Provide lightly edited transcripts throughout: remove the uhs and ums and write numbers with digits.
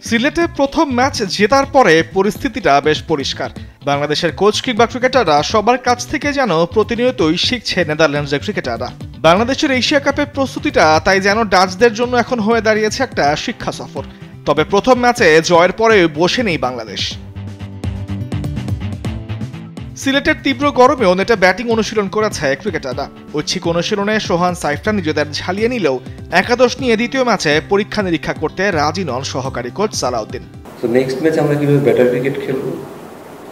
সিলেটে প্রথম ম্যাচ জেতার পরে পরিস্থিতিটা বেশ পরিষ্কার। বাংলাদেশের কোচ কিংবা ক্রিকেটাররা সবার কাছ থেকে যেন প্রতিনিয়তই শিখছে নেদারল্যান্ডসের ক্রিকেটাররা। বাংলাদেশের এশিয়া কাপের প্রস্তুতিটা তাই যেন ডাচদের জন্য এখন হয়ে দাঁড়িয়েছে একটা শিক্ষা সফর। তবে প্রথম ম্যাচে জয়ের পরে বসে নেই বাংলাদেশ। সিলেটের তীব্র গরমেও নেটে ব্যাটিং অনুশীলন করেছে ক্রিকেটাররা। ঐচ্ছিক অনুশীলনে সোহান সাইফরা নিজেদের ঝালিয়ে নিলেও একাদশ নিয়ে দ্বিতীয় ম্যাচে পরীক্ষা নিরীক্ষা করতে রাজি নন সহকারী কোচ সালাউদ্দিন। তো নেক্সট ম্যাচ আমরা কিভাবে বেটার ক্রিকেট খেলবো,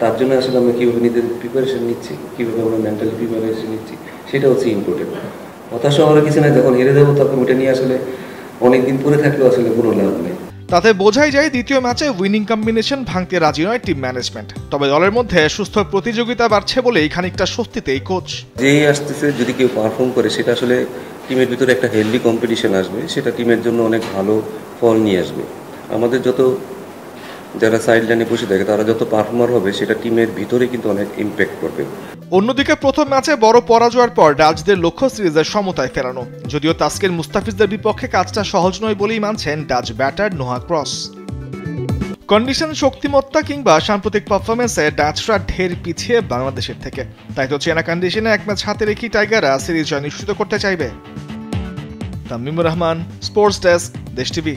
তার জন্য আসলে আমরা কিভাবে নিজেদের প্রিপারেশন নিচ্ছি, কিভাবে আমরা মেন্টালি প্রিপারেশন নিচ্ছি, সেটা হচ্ছে ইম্পর্টেন্ট। হতাশা হওয়ার কিছু নাই, যখন হেরে যাবো তখন ওটা নিয়ে আসলে অনেকদিন পরে থাকলেও আসলে কোনো লাভ নেই। তাতে বোঝাই যায় দ্বিতীয় ম্যাচে উইনিং কম্বিনেশন ভাঙতে রাজি নয় টিম ম্যানেজমেন্ট। তবে দলের মধ্যে সুস্থ প্রতিযোগিতা বাড়ছে বলেই খানিকটা স্বস্তিতেই কোচ। যেই আসতেছে যদি কেউ পারফর্ম করে, সেটা আসলে টিমের ভিতরে একটা হেলদি কম্পিটিশন আসবে, সেটা টিমের জন্য অনেক ভালো ফল নিয়ে আসবে। আমাদের যারা সাইড লাইনে বসে থাকে তারা যত পারফর্মার হবে, সেটা টিমের ভিতরে কিন্তু অনেক ইম্প্যাক্ট করবে। অন্যদিকে প্রথম ম্যাচে বড় পরাজয়ের পর ডাচদের লক্ষ্য সিরিজের সমতায় ফেরানো। যদিও তাসকিন মুস্তাফিজদের বিপক্ষে কাজটা সহজ নয় বলেই মানছেন Dutch batter Noha cross. Condition, শক্তিমত্তা কিংবা সাম্প্রতিক পারফরমেন্সে ডাচরা ঢের পিছিয়ে বাংলাদেশের থেকে। তাই তো চেনা কন্ডিশনে এক ম্যাচ হাতে রেখেই টাইগাররা সিরিজ জয় নিশ্চিত করতে চাইবে। তামিমুর রহমান, স্পোর্টস ডেস্ক, দেশ টিভি।